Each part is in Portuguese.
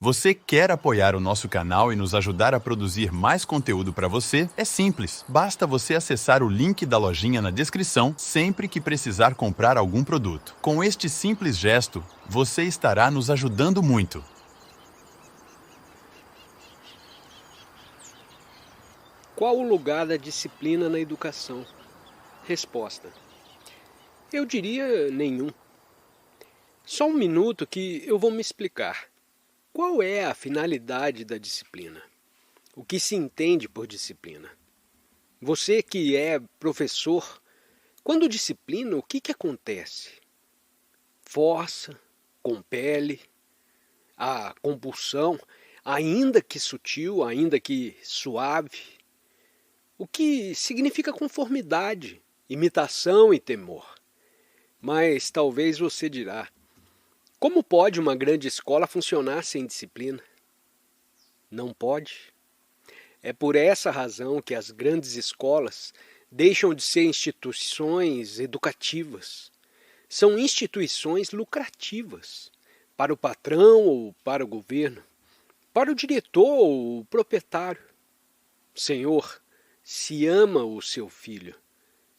Você quer apoiar o nosso canal e nos ajudar a produzir mais conteúdo para você? É simples, basta você acessar o link da lojinha na descrição sempre que precisar comprar algum produto. Com este simples gesto, você estará nos ajudando muito. Qual o lugar da disciplina na educação? Resposta: eu diria nenhum. Só um minuto que eu vou me explicar. Qual é a finalidade da disciplina? O que se entende por disciplina? Você que é professor, quando disciplina, o que acontece? Força, compele, a compulsão, ainda que sutil, ainda que suave. O que significa conformidade, imitação e temor. Mas talvez você dirá: como pode uma grande escola funcionar sem disciplina? Não pode. É por essa razão que as grandes escolas deixam de ser instituições educativas. São instituições lucrativas para o patrão ou para o governo, para o diretor ou o proprietário. Senhor, se ama o seu filho,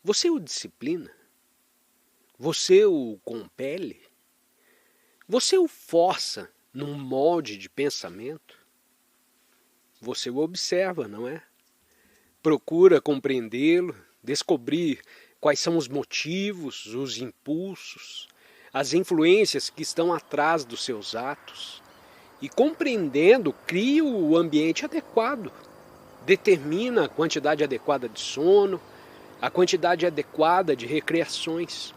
você o disciplina? Você o compele? Você o força num molde de pensamento? Você o observa, não é? Procura compreendê-lo, descobrir quais são os motivos, os impulsos, as influências que estão atrás dos seus atos. E compreendendo, cria o ambiente adequado. Determina a quantidade adequada de sono, a quantidade adequada de recreações.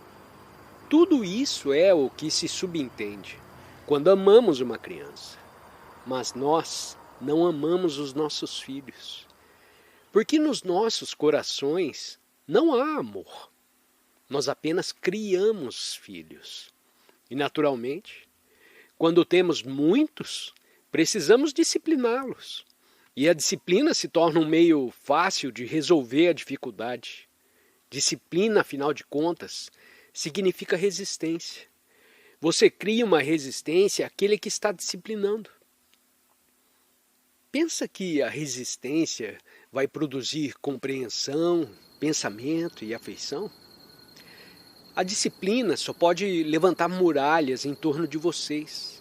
Tudo isso é o que se subentende quando amamos uma criança. Mas nós não amamos os nossos filhos. Porque nos nossos corações não há amor. Nós apenas criamos filhos. E naturalmente, quando temos muitos, precisamos discipliná-los. E a disciplina se torna um meio fácil de resolver a dificuldade. Disciplina, afinal de contas, significa resistência. Você cria uma resistência àquele que está disciplinando. Pensa que a resistência vai produzir compreensão, pensamento e afeição? A disciplina só pode levantar muralhas em torno de vocês.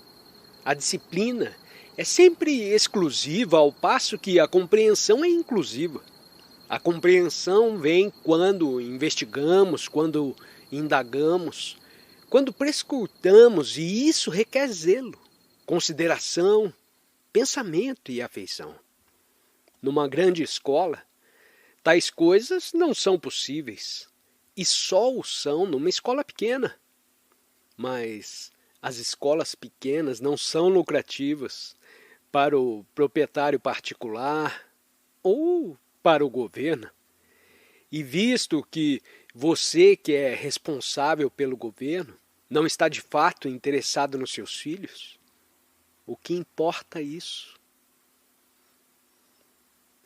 A disciplina é sempre exclusiva, ao passo que a compreensão é inclusiva. A compreensão vem quando investigamos, quando indagamos, quando prescrutamos, e isso requer zelo, consideração, pensamento e afeição. Numa grande escola, tais coisas não são possíveis, e só o são numa escola pequena. Mas as escolas pequenas não são lucrativas para o proprietário particular ou para o governo. E visto que você, que é responsável pelo governo, não está de fato interessado nos seus filhos, o que importa é isso?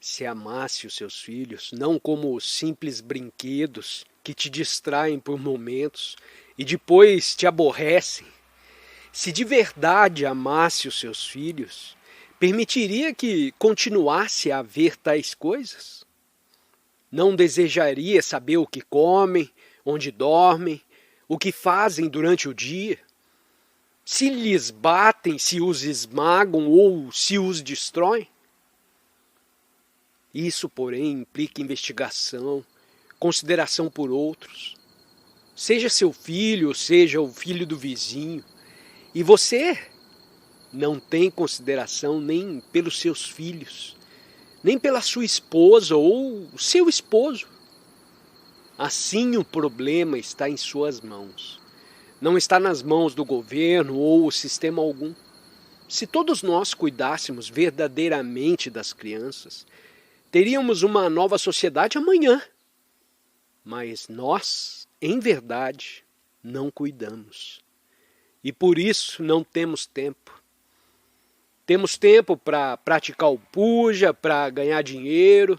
Se amasse os seus filhos, não como simples brinquedos que te distraem por momentos e depois te aborrecem, se de verdade amasse os seus filhos, permitiria que continuasse a haver tais coisas? Não desejaria saber o que comem, onde dormem, o que fazem durante o dia? Se lhes batem, se os esmagam ou se os destroem? Isso, porém, implica investigação, consideração por outros. Seja seu filho, seja o filho do vizinho. E você não tem consideração nem pelos seus filhos, nem pela sua esposa ou seu esposo. Assim o problema está em suas mãos. Não está nas mãos do governo ou o sistema algum. Se todos nós cuidássemos verdadeiramente das crianças, teríamos uma nova sociedade amanhã. Mas nós, em verdade, não cuidamos. E por isso não temos tempo. Temos tempo para praticar o puja, para ganhar dinheiro,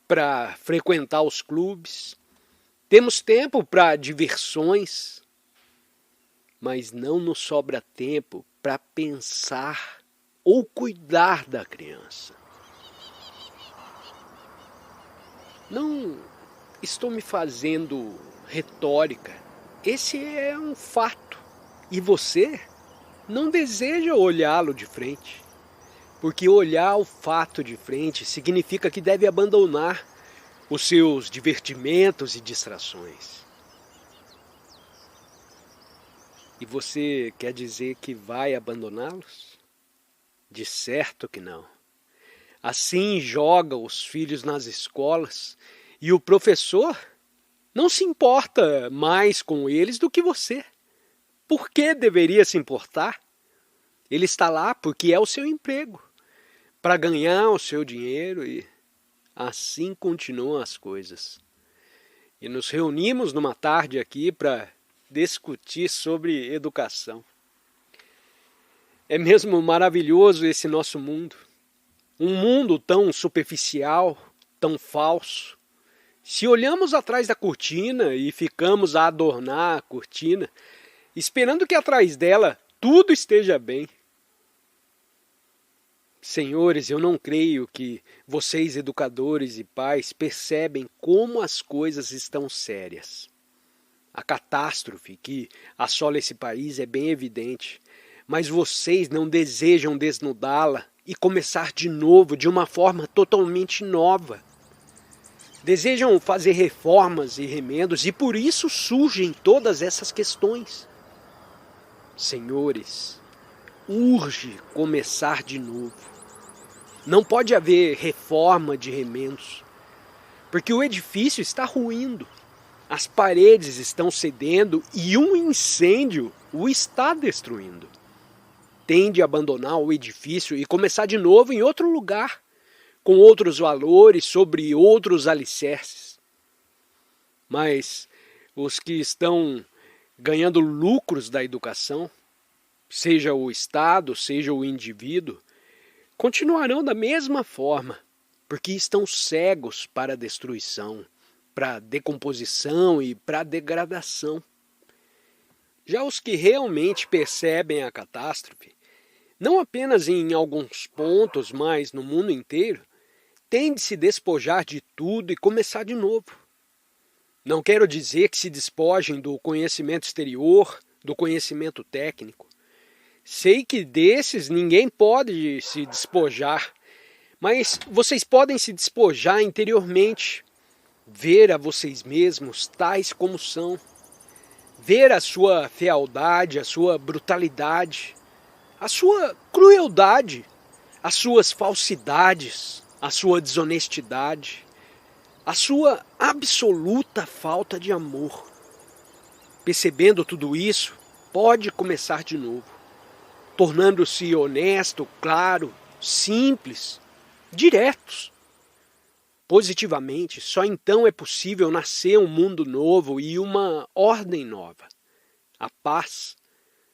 para frequentar os clubes. Temos tempo para diversões, mas não nos sobra tempo para pensar ou cuidar da criança. Não estou me fazendo retórica. Esse é um fato. E você não deseja olhá-lo de frente. Porque olhar o fato de frente significa que deve abandonar os seus divertimentos e distrações. E você quer dizer que vai abandoná-los? De certo que não. Assim joga os filhos nas escolas e o professor não se importa mais com eles do que você. Por que deveria se importar? Ele está lá porque é o seu emprego, para ganhar o seu dinheiro e assim continuam as coisas. E nos reunimos numa tarde aqui para discutir sobre educação. É mesmo maravilhoso esse nosso mundo. Um mundo tão superficial, tão falso. Se olhamos atrás da cortina e ficamos a adornar a cortina, esperando que atrás dela tudo esteja bem. Senhores, eu não creio que vocês, educadores e pais, percebem como as coisas estão sérias. A catástrofe que assola esse país é bem evidente, mas vocês não desejam desnudá-la e começar de novo de uma forma totalmente nova. Desejam fazer reformas e remendos e por isso surgem todas essas questões. Senhores, urge começar de novo. Não pode haver reforma de remendos, porque o edifício está ruindo. As paredes estão cedendo e um incêndio o está destruindo. Tem de abandonar o edifício e começar de novo em outro lugar, com outros valores, sobre outros alicerces. Mas os que estão ganhando lucros da educação, seja o Estado, seja o indivíduo, continuarão da mesma forma, porque estão cegos para a destruição, para a decomposição e para a degradação. Já os que realmente percebem a catástrofe, não apenas em alguns pontos, mas no mundo inteiro, têm de se despojar de tudo e começar de novo. Não quero dizer que se despojem do conhecimento exterior, do conhecimento técnico. Sei que desses ninguém pode se despojar, mas vocês podem se despojar interiormente, ver a vocês mesmos tais como são, ver a sua fealdade, a sua brutalidade, a sua crueldade, as suas falsidades, a sua desonestidade, a sua absoluta falta de amor. Percebendo tudo isso, pode começar de novo, tornando-se honesto, claro, simples, diretos. Positivamente, só então é possível nascer um mundo novo e uma ordem nova. A paz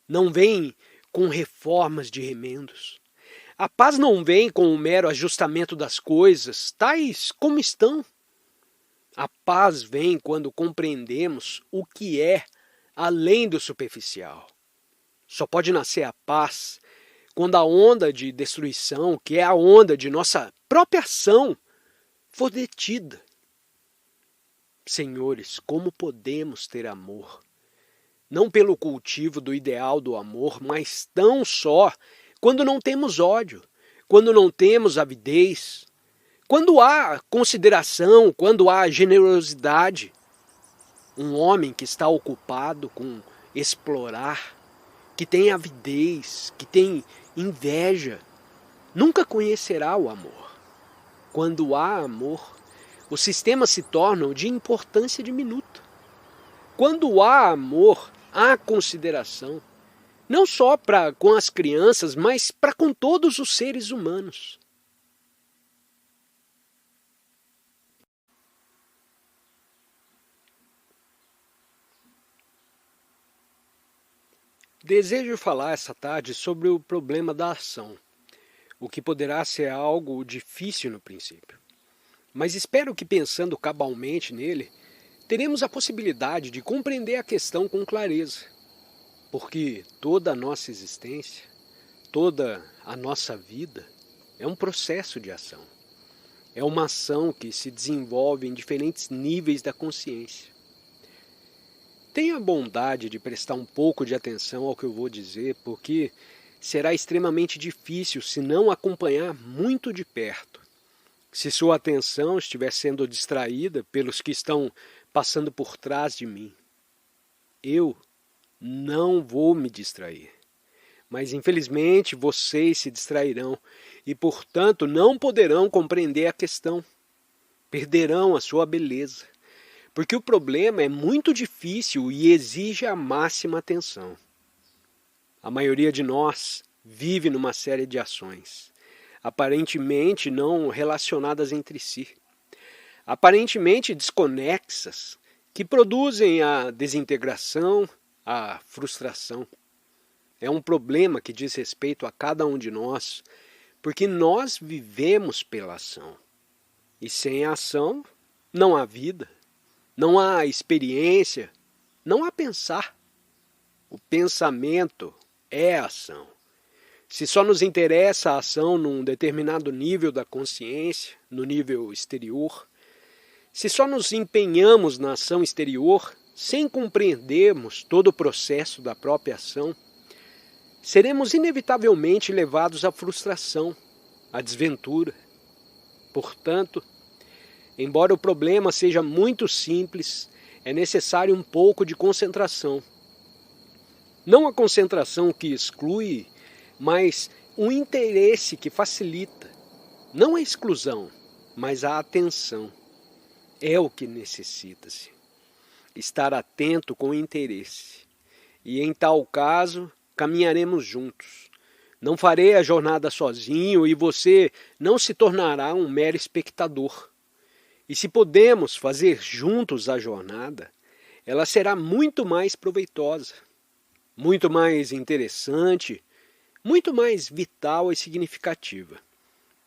não vem com reformas de remendos. A paz não vem com o mero ajustamento das coisas, tais como estão. A paz vem quando compreendemos o que é além do superficial. Só pode nascer a paz quando a onda de destruição, que é a onda de nossa própria ação, for detida. Senhores, como podemos ter amor? Não pelo cultivo do ideal do amor, mas tão só quando não temos ódio, quando não temos avidez, quando há consideração, quando há generosidade. Um homem que está ocupado com explorar, que tem avidez, que tem inveja, nunca conhecerá o amor. Quando há amor, os sistemas se tornam de importância diminuta. Quando há amor, há consideração, não só para com as crianças, mas para com todos os seres humanos. Desejo falar essa tarde sobre o problema da ação, o que poderá ser algo difícil no princípio. Mas espero que, pensando cabalmente nele, teremos a possibilidade de compreender a questão com clareza, porque toda a nossa existência, Toda a nossa vida é um processo de ação. É uma ação que se desenvolve em diferentes níveis da consciência. Tenha a bondade de prestar um pouco de atenção ao que eu vou dizer, porque será extremamente difícil se não acompanhar muito de perto. Se sua atenção estiver sendo distraída pelos que estão passando por trás de mim. Eu não vou me distrair. Mas infelizmente vocês se distrairão e, portanto, não poderão compreender a questão. Perderão a sua beleza, porque o problema é muito difícil e exige a máxima atenção. A maioria de nós vive numa série de ações, aparentemente não relacionadas entre si, aparentemente desconexas, que produzem a desintegração, a frustração. É um problema que diz respeito a cada um de nós, porque nós vivemos pela ação. E sem a ação, não há vida, não há experiência, não há pensar. O pensamento é a ação. Se só nos interessa a ação num determinado nível da consciência, no nível exterior, se só nos empenhamos na ação exterior, sem compreendermos todo o processo da própria ação, seremos inevitavelmente levados à frustração, à desventura. Portanto, embora o problema seja muito simples, é necessário um pouco de concentração. Não a concentração que exclui, mas um interesse que facilita. Não a exclusão, mas a atenção. É o que necessita-se. Estar atento com interesse. E em tal caso, caminharemos juntos. Não farei a jornada sozinho e você não se tornará um mero espectador. E se podemos fazer juntos a jornada, ela será muito mais proveitosa, muito mais interessante, muito mais vital e significativa.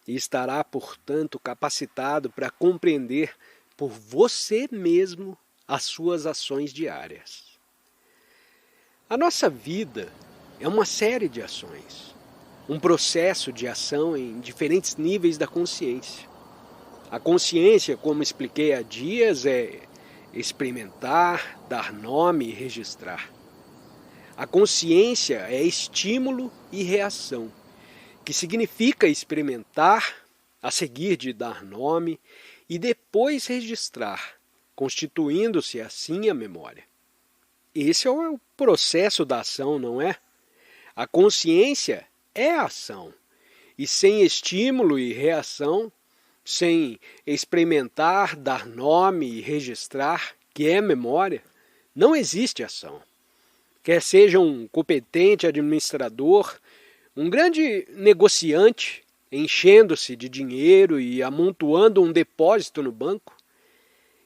E estará, portanto, capacitado para compreender por você mesmo as suas ações diárias. A nossa vida é uma série de ações, um processo de ação em diferentes níveis da consciência. A consciência, como expliquei há dias, é experimentar, dar nome e registrar. A consciência é estímulo e reação, que significa experimentar, a seguir de dar nome e depois registrar, constituindo-se assim a memória. Esse é o processo da ação, não é? A consciência é a ação, e sem estímulo e reação, sem experimentar, dar nome e registrar, que é memória, não existe ação. Quer seja um competente administrador, um grande negociante, enchendo-se de dinheiro e amontoando um depósito no banco,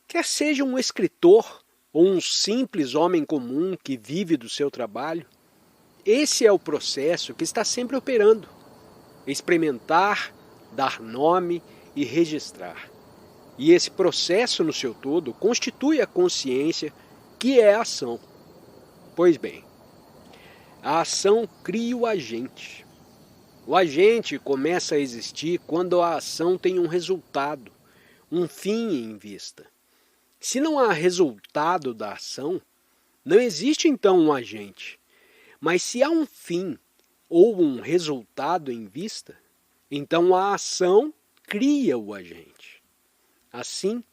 quer seja um escritor ou um simples homem comum que vive do seu trabalho, esse é o processo que está sempre operando. Experimentar, dar nome e registrar. E esse processo no seu todo constitui a consciência, que é a ação. Pois bem, a ação cria o agente. O agente começa a existir quando a ação tem um resultado, um fim em vista. Se não há resultado da ação, não existe então um agente. Mas se há um fim ou um resultado em vista, então a ação cria o agente. Assim,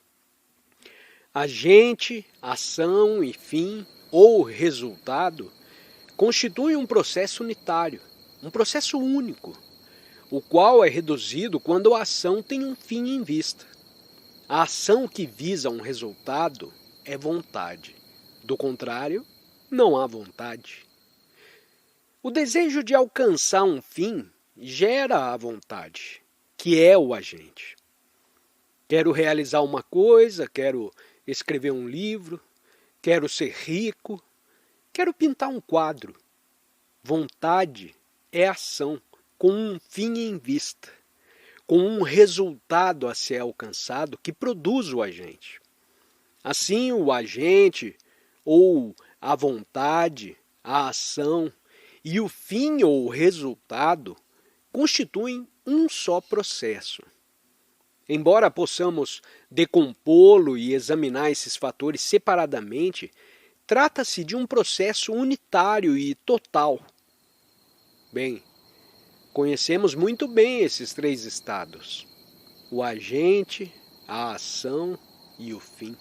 agente, ação e fim ou resultado constituem um processo unitário, um processo único, o qual é reduzido quando a ação tem um fim em vista. A ação que visa um resultado é vontade. Do contrário, não há vontade. O desejo de alcançar um fim gera a vontade, que é o agente. Quero realizar uma coisa, quero escrever um livro, quero ser rico, quero pintar um quadro. Vontade é ação com um fim em vista, com um resultado a ser alcançado que produz o agente. Assim, o agente ou a vontade, a ação e o fim ou resultado constituem um só processo. Embora possamos decompô-lo e examinar esses fatores separadamente, trata-se de um processo unitário e total. Bem, conhecemos muito bem esses três estados: o agente, a ação e o fim.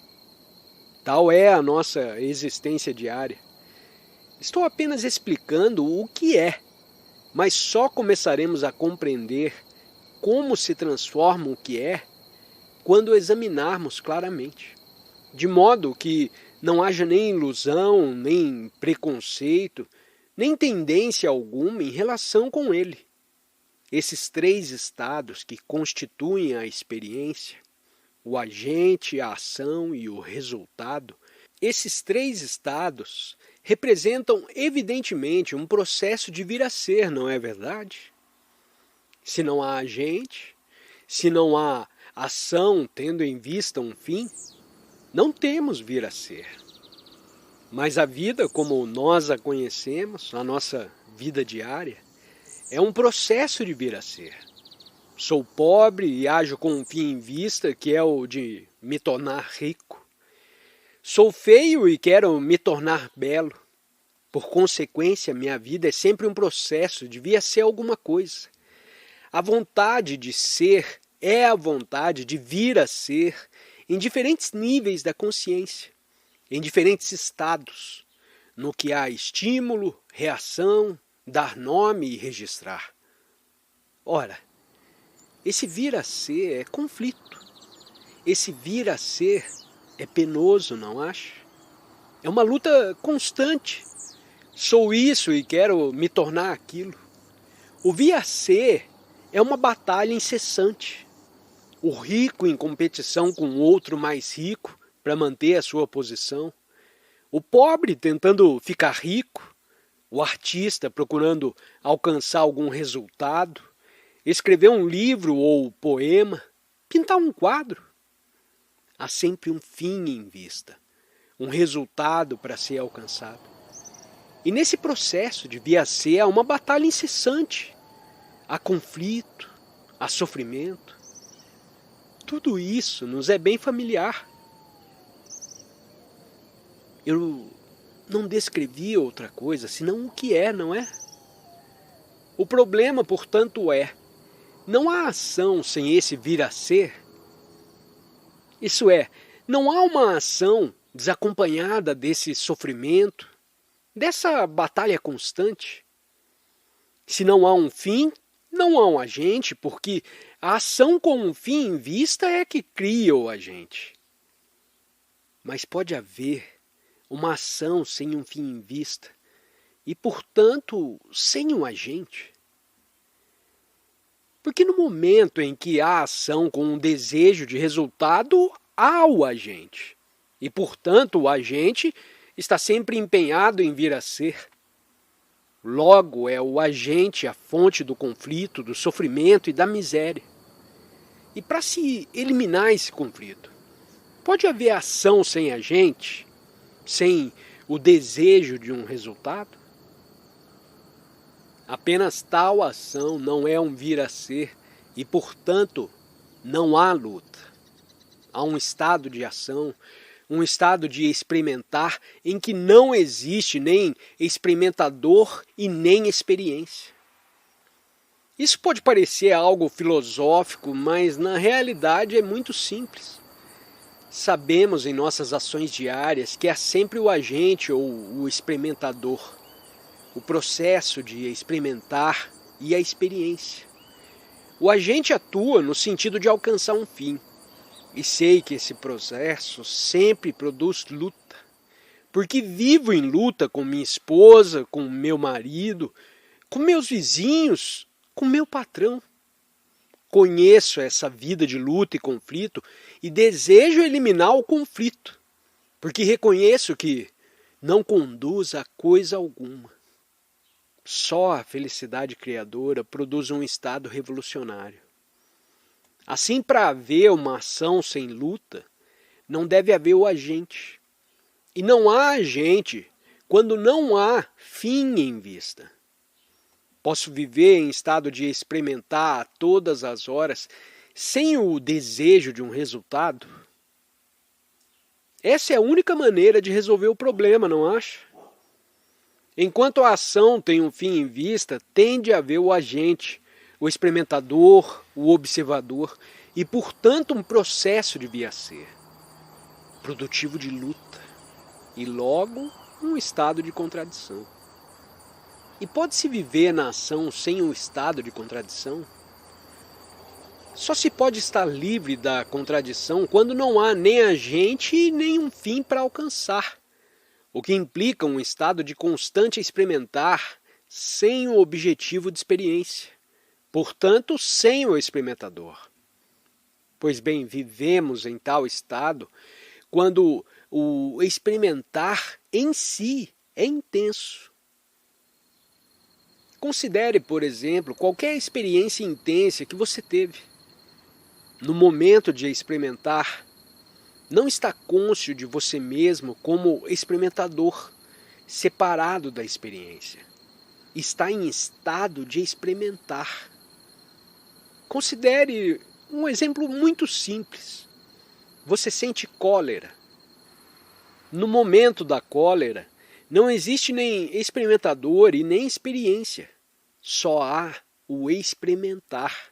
Tal é a nossa existência diária. Estou apenas explicando o que é, mas só começaremos a compreender como se transforma o que é quando examinarmos claramente, de modo que não haja nem ilusão, nem preconceito, nem tendência alguma em relação com ele. Esses três estados que constituem a experiência, o agente, a ação e o resultado, esses três estados representam evidentemente um processo de vir a ser, não é verdade? Se não há agente, se não há ação tendo em vista um fim, não temos vir a ser. Mas a vida, como nós a conhecemos, a nossa vida diária, é um processo de vir a ser. Sou pobre e ajo com um fim em vista, que é o de me tornar rico. Sou feio e quero me tornar belo. Por consequência, minha vida é sempre um processo, devia ser alguma coisa. A vontade de ser é a vontade de vir a ser em diferentes níveis da consciência, em diferentes estados, no que há estímulo, reação, dar nome e registrar. Ora, esse vir a ser é conflito. Esse vir a ser é penoso, não acha? É uma luta constante. Sou isso e quero me tornar aquilo. O vir a ser é uma batalha incessante. O rico em competição com outro mais rico para manter a sua posição. O pobre tentando ficar rico. O artista procurando alcançar algum resultado. Escrever um livro ou poema. Pintar um quadro. Há sempre um fim em vista. Um resultado para ser alcançado. E nesse processo de vir a ser há uma batalha incessante. Há conflito, há sofrimento. Tudo isso nos é bem familiar. Eu não descrevi outra coisa senão o que é, não é? O problema, portanto, não há ação sem esse vir a ser. Isso é, não há uma ação desacompanhada desse sofrimento, dessa batalha constante. Se não há um fim, não há um agente, porque a ação com um fim em vista é que cria o agente. Mas pode haver uma ação sem um fim em vista e, portanto, sem um agente. Porque no momento em que há ação com um desejo de resultado, há o agente. E, portanto, o agente está sempre empenhado em vir a ser. Logo, é o agente a fonte do conflito, do sofrimento e da miséria. E para se eliminar esse conflito, pode haver ação sem agente, sem o desejo de um resultado? Apenas tal ação não é um vir a ser e, portanto, não há luta. Há um estado de ação, um estado de experimentar em que não existe nem experimentador e nem experiência. Isso pode parecer algo filosófico, mas na realidade é muito simples. Sabemos em nossas ações diárias que há sempre o agente ou o experimentador, o processo de experimentar e a experiência. O agente atua no sentido de alcançar um fim. E sei que esse processo sempre produz luta, porque vivo em luta com minha esposa, com meu marido, com meus vizinhos, com meu patrão. Conheço essa vida de luta e conflito e desejo eliminar o conflito, porque reconheço que não conduz a coisa alguma. Só a felicidade criadora produz um estado revolucionário. Assim, para haver uma ação sem luta, não deve haver o agente. E não há agente quando não há fim em vista. Posso viver em estado de experimentar a todas as horas sem o desejo de um resultado? Essa é a única maneira de resolver o problema, não acha? Enquanto a ação tem um fim em vista, tende a haver o agente, o experimentador, o observador e, portanto, um processo devia ser produtivo de luta e, logo, um estado de contradição. E pode-se viver na ação sem um estado de contradição? Só se pode estar livre da contradição quando não há nem agente e nem um fim para alcançar, o que implica um estado de constante experimentar sem o objetivo de experiência, portanto, sem o experimentador. Pois bem, vivemos em tal estado quando o experimentar em si é intenso. Considere, por exemplo, qualquer experiência intensa que você teve. No momento de experimentar, não está cônscio de você mesmo como experimentador, separado da experiência. Está em estado de experimentar. Considere um exemplo muito simples. Você sente cólera. No momento da cólera, não existe nem experimentador e nem experiência. Só há o experimentar.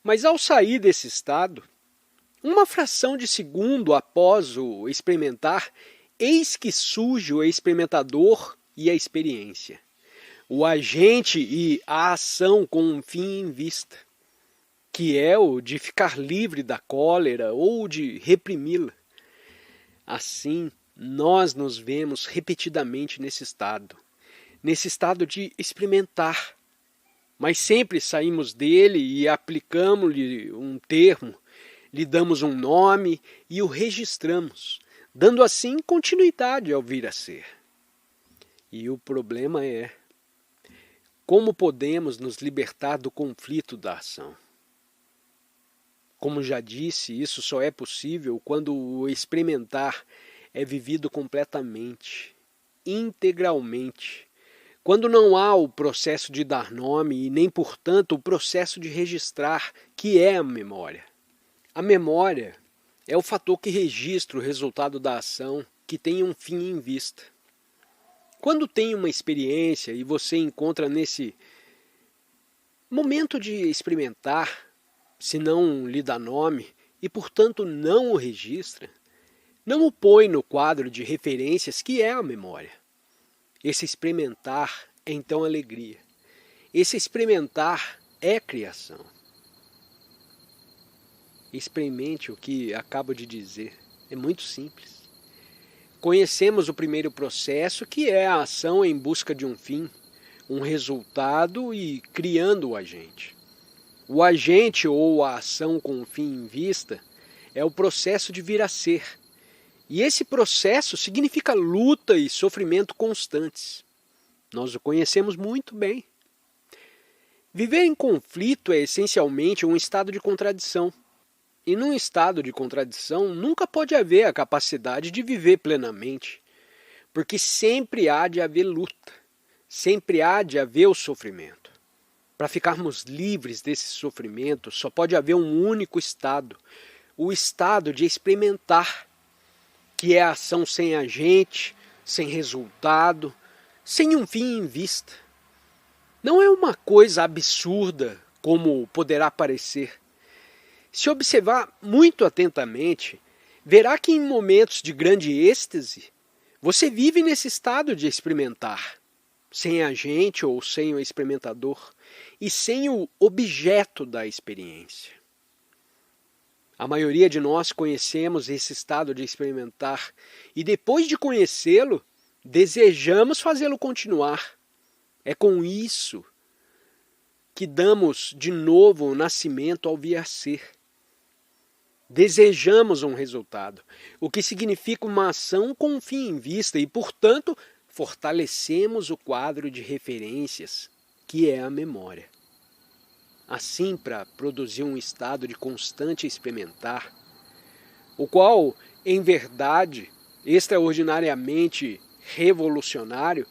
Mas ao sair desse estado, uma fração de segundo após o experimentar, eis que surge o experimentador e a experiência, o agente e a ação com um fim em vista, que é o de ficar livre da cólera ou de reprimi-la. Assim, nós nos vemos repetidamente nesse estado de experimentar, mas sempre saímos dele e aplicamos-lhe um termo, lhe damos um nome e o registramos, dando assim continuidade ao vir a ser. E o problema é, como podemos nos libertar do conflito da ação? Como já disse, isso só é possível quando o experimentar é vivido completamente, integralmente, quando não há o processo de dar nome e nem, portanto, o processo de registrar, que é a memória. A memória é o fator que registra o resultado da ação que tem um fim em vista. Quando tem uma experiência e você encontra nesse momento de experimentar, se não lhe dá nome e, portanto, não o registra, não o põe no quadro de referências que é a memória. Esse experimentar é então alegria. Esse experimentar é criação. Experimente o que acabo de dizer. É muito simples. Conhecemos o primeiro processo, que é a ação em busca de um fim, um resultado e criando o agente. O agente ou a ação com um fim em vista é o processo de vir a ser. E esse processo significa luta e sofrimento constantes. Nós o conhecemos muito bem. Viver em conflito é essencialmente um estado de contradição. E num estado de contradição nunca pode haver a capacidade de viver plenamente, porque sempre há de haver luta, sempre há de haver o sofrimento. Para ficarmos livres desse sofrimento só pode haver um único estado, o estado de experimentar, que é a ação sem agente, sem resultado, sem um fim em vista. Não é uma coisa absurda como poderá parecer. Se observar muito atentamente, verá que em momentos de grande êxtase, você vive nesse estado de experimentar, sem agente ou sem o experimentador, e sem o objeto da experiência. A maioria de nós conhecemos esse estado de experimentar e depois de conhecê-lo, desejamos fazê-lo continuar. É com isso que damos de novo o nascimento ao vir a ser. Desejamos um resultado, o que significa uma ação com um fim em vista e, portanto, fortalecemos o quadro de referências, que é a memória. Assim, para produzir um estado de constante experimentar, o qual, em verdade, extraordinariamente revolucionário,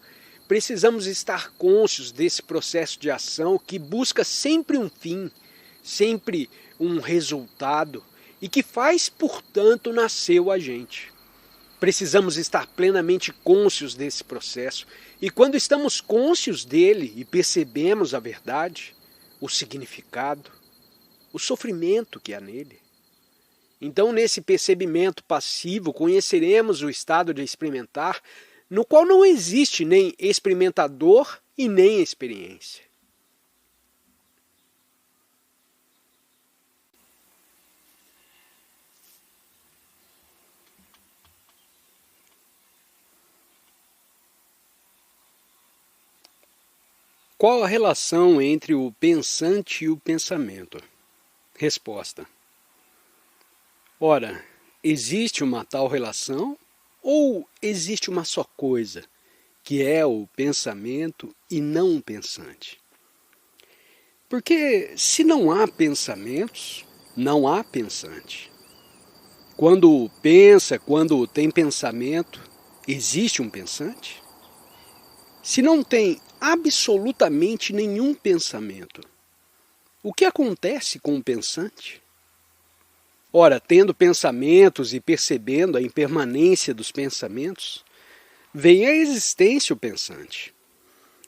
precisamos estar cônscios desse processo de ação que busca sempre um fim, sempre um resultado e que faz, portanto, nascer o agente. Precisamos estar plenamente cônscios desse processo e quando estamos cônscios dele e percebemos a verdade, o significado, o sofrimento que há nele, então nesse percebimento passivo conheceremos o estado de experimentar, no qual não existe nem experimentador e nem experiência. Qual a relação entre o pensante e o pensamento? Resposta. Ora, existe uma tal relação ou existe uma só coisa, que é o pensamento e não o pensante? Porque se não há pensamentos, não há pensante. Quando pensa, quando tem pensamento, existe um pensante? Se não tem absolutamente nenhum pensamento, o que acontece com o pensante? Ora, tendo pensamentos e percebendo a impermanência dos pensamentos, vem à existência o pensante.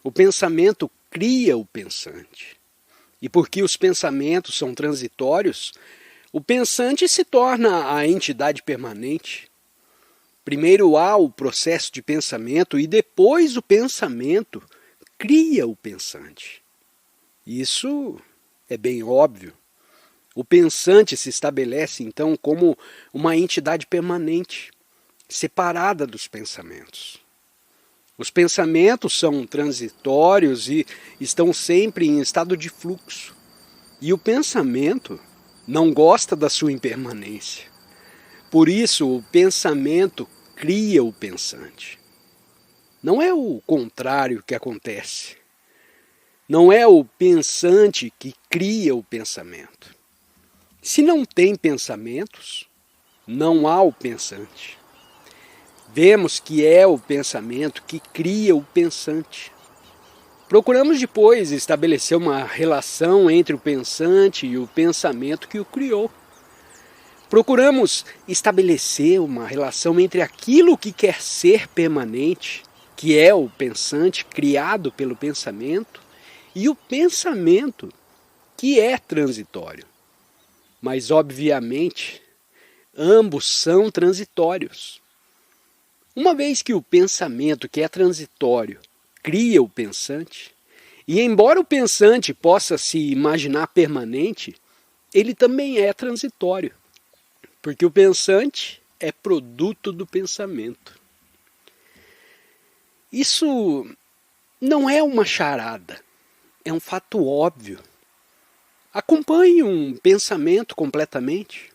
O pensamento cria o pensante. E porque os pensamentos são transitórios, o pensante se torna a entidade permanente. Primeiro há o processo de pensamento e depois o pensamento cria o pensante. Isso é bem óbvio. O pensante se estabelece então como uma entidade permanente, separada dos pensamentos. Os pensamentos são transitórios e estão sempre em estado de fluxo. E o pensamento não gosta da sua impermanência. Por isso, o pensamento cria o pensante. Não é o contrário que acontece. Não é o pensante que cria o pensamento. Se não tem pensamentos, não há o pensante. Vemos que é o pensamento que cria o pensante. Procuramos depois estabelecer uma relação entre o pensante e o pensamento que o criou. Procuramos estabelecer uma relação entre aquilo que quer ser permanente, que é o pensante criado pelo pensamento, e o pensamento, que é transitório. Mas, obviamente, ambos são transitórios. Uma vez que o pensamento, que é transitório, cria o pensante, e embora o pensante possa se imaginar permanente, ele também é transitório, porque o pensante é produto do pensamento. Isso não é uma charada, é um fato óbvio. Acompanhe um pensamento completamente,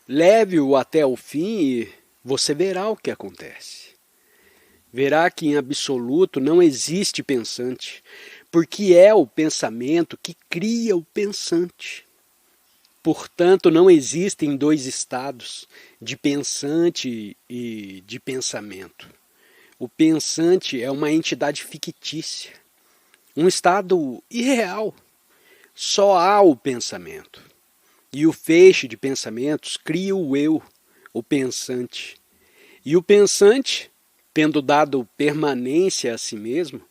leve-o até o fim e você verá o que acontece. Verá que em absoluto não existe pensante, porque é o pensamento que cria o pensante. Portanto, não existem dois estados, de pensante e de pensamento. O pensante é uma entidade fictícia, um estado irreal. Só há o pensamento. E o feixe de pensamentos cria o eu, o pensante. E o pensante, tendo dado permanência a si mesmo,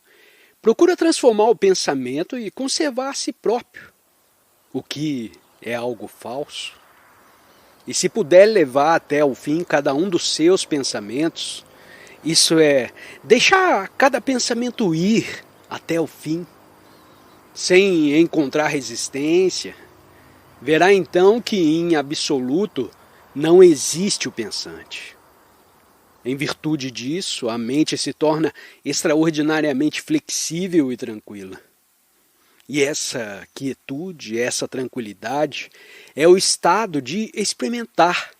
procura transformar o pensamento e conservar a si próprio, o que é algo falso. E se puder levar até o fim cada um dos seus pensamentos, isso é, deixar cada pensamento ir até o fim, sem encontrar resistência, verá então que em absoluto não existe o pensante. Em virtude disso, a mente se torna extraordinariamente flexível e tranquila. E essa quietude, essa tranquilidade é o estado de experimentar.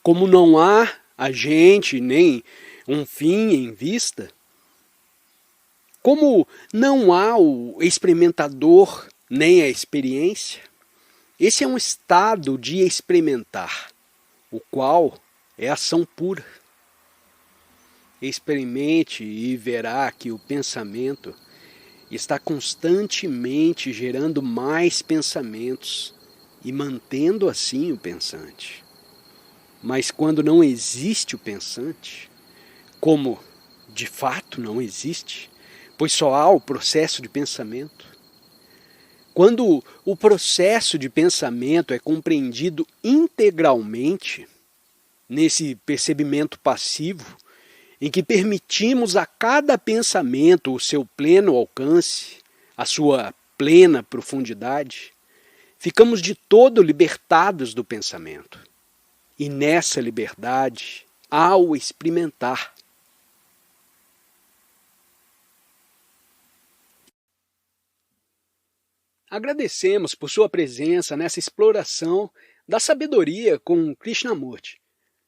Como não há agente nem um fim em vista, como não há o experimentador nem a experiência, esse é um estado de experimentar, o qual é ação pura. Experimente e verá que o pensamento está constantemente gerando mais pensamentos e mantendo assim o pensante. Mas quando não existe o pensante, como de fato não existe, pois só há o processo de pensamento, quando o processo de pensamento é compreendido integralmente, nesse percebimento passivo, em que permitimos a cada pensamento o seu pleno alcance, a sua plena profundidade, ficamos de todo libertados do pensamento. E nessa liberdade há o experimentar. Agradecemos por sua presença nessa exploração da sabedoria com Krishnamurti.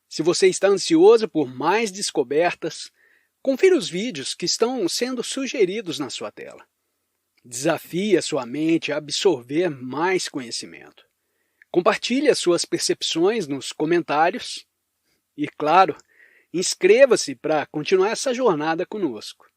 Se você está ansioso por mais descobertas, confira os vídeos que estão sendo sugeridos na sua tela. Desafie a sua mente a absorver mais conhecimento. Compartilhe as suas percepções nos comentários e, claro, inscreva-se para continuar essa jornada conosco.